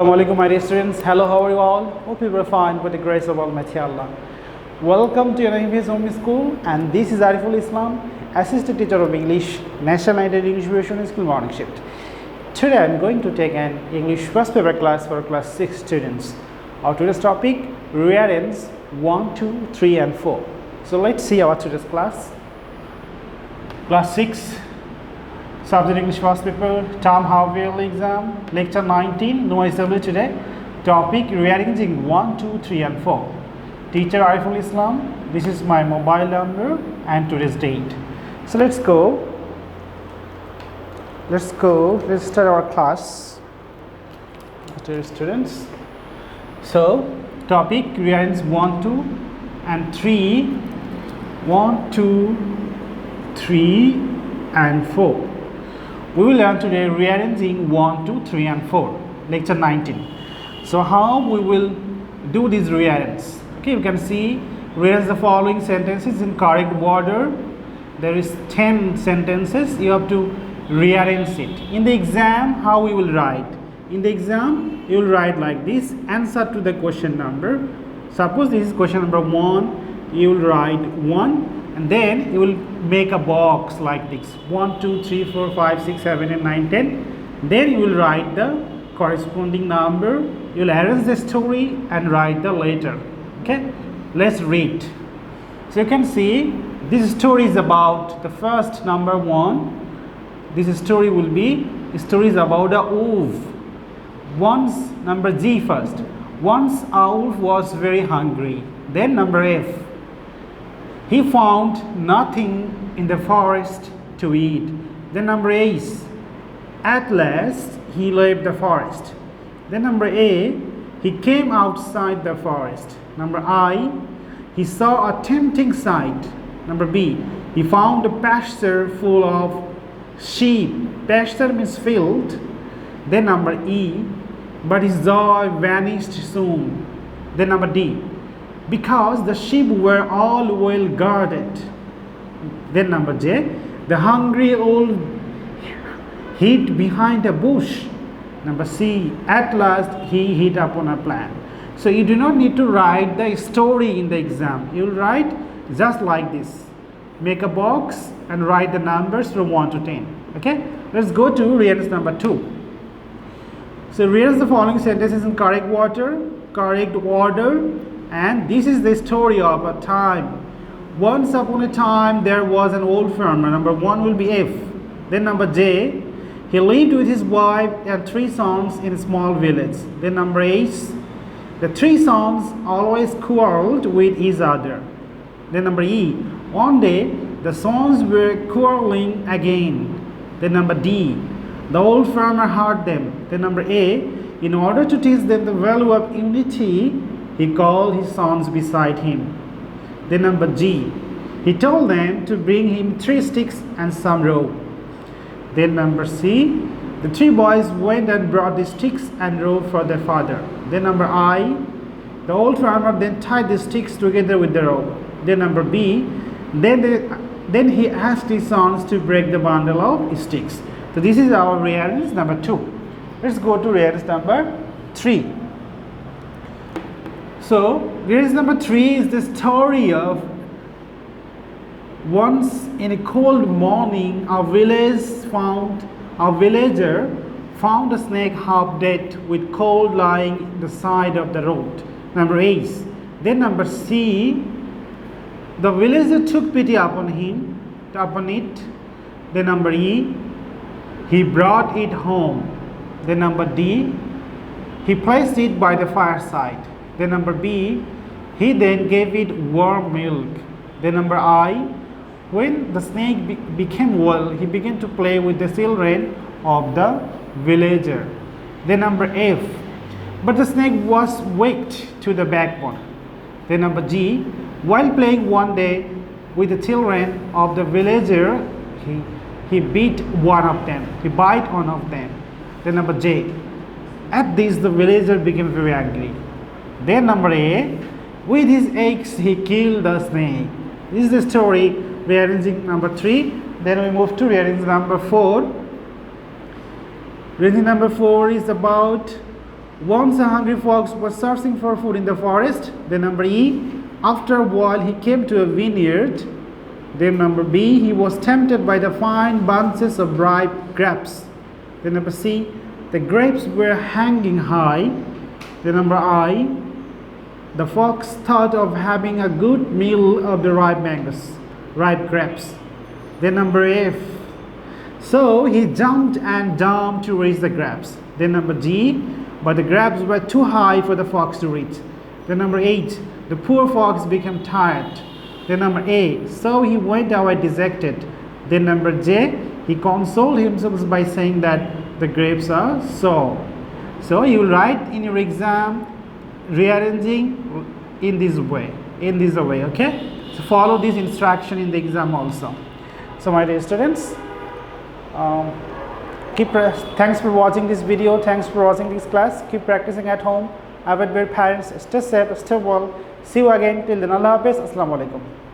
Assalamualaikum my dear students. Hello, how are you all? Hope you are fine by the grace of Almighty Allah. Welcome to your Home School, and this is Ariful Islam, Assistant Teacher of English, National United English Version School Morning Shift. Today I am going to take an English first paper class for class 6 students. Our today's topic, Rearrange 1, 2, 3 and 4. So let's see our today's class. Class 6. Subject English first paper, term half-yearly exam, lecture 19, no SW today. Topic rearranging 1, 2, 3 and 4. Teacher Ariful Islam. This is my mobile number and today's date. So let's go. Let's start our class. Dear students. So topic rearrange 1, 2 and 3. 1, 2, 3 and 4. We will learn today rearranging 1, 2, 3 and 4, lecture 19. So how we will do this rearrange? Okay, you can see rearrange the following sentences in correct order. There is 10 sentences. You have to rearrange it. In the exam, how we will write? In the exam, you will write like this, answer to the question number. Suppose this is question number 1, you will write 1. And then you will make a box like this 1, 2, 3, 4, 5, 6, 7 and 9, 10. Then you will write the corresponding number. You will arrange the story and write the letter. Okay, let's read. So you can see this story is about the first number 1. This story will be stories about a wolf. Once number G first. Once a wolf was very hungry. Then number F. He found nothing in the forest to eat. Then number A is, at last he left the forest. Then number A, he came outside the forest. Number I, he saw a tempting sight. Number B, he found a pasture full of sheep. Pasture means field. Then number E, but his joy vanished soon. Then number D, because the sheep were all well guarded. Then number J, the hungry wolf hid behind a bush. Number C, at last he hit upon a plan. So you do not need to write the story in the exam. You will write just like this. Make a box and write the numbers from 1 to 10. Okay, let's go to rearrange number 2. So rearrange the following sentences in correct order. And this is the story of a time. Once upon a time there was an old farmer. Number 1 will be F. Then number J, he lived with his wife and 3 sons in a small village. Then number H, the 3 sons always quarreled with each other. Then number E, one day the sons were quarreling again. Then number D, the old farmer heard them. Then number A, in order to teach them the value of unity, he called his sons beside him. Then number G, he told them to bring him 3 sticks and some rope. Then number C, the 3 boys went and brought the sticks and rope for their father. Then number I, the old farmer then tied the sticks together with the rope. Then number B, then he asked his sons to break the bundle of sticks. So this is our rearrange number 2. Let's go to rearrange number 3. So, rearrange number 3 is the story of once in a cold morning, a villager found a snake half dead with cold lying at the side of the road. Number 8. Then number C, the villager took pity upon it. Then number E, he brought it home. Then number D, he placed it by the fireside. Then number B, he then gave it warm milk. Then number I, when the snake became well, he began to play with the children of the villager. Then number F, but the snake was waked to the backbone. Then number G, while playing one day with the children of the villager, he beat one of them. He bite one of them. Then number J, at this the villager became very angry. Then number A, with his axe he killed the snake. This is the story rearranging number 3. Then we move to rearranging number 4. Reading number 4 is about Once a hungry fox was searching for food in the forest. Then number E, after a while he came to a vineyard. Then number B, he was tempted by the fine bunches of ripe grapes. Then number C, the grapes were hanging high. Then number I, the fox thought of having a good meal of the ripe mangoes, ripe grapes. Then number F, so he jumped and down to reach the grapes. Then number G, but the grapes were too high for the fox to reach. Then number 8, the poor fox became tired. Then number A, so he went away dejected. Then number J, he consoled himself by saying that the grapes are sour. So you will write in your exam rearranging in this way, okay? So follow this instruction in the exam also. So my dear students, thanks for watching this video, thanks for watching this class. Keep practicing at home. Avid parents, stay safe, stay well. See you again. Till then, Allah Hafiz. Assalamu alaikum.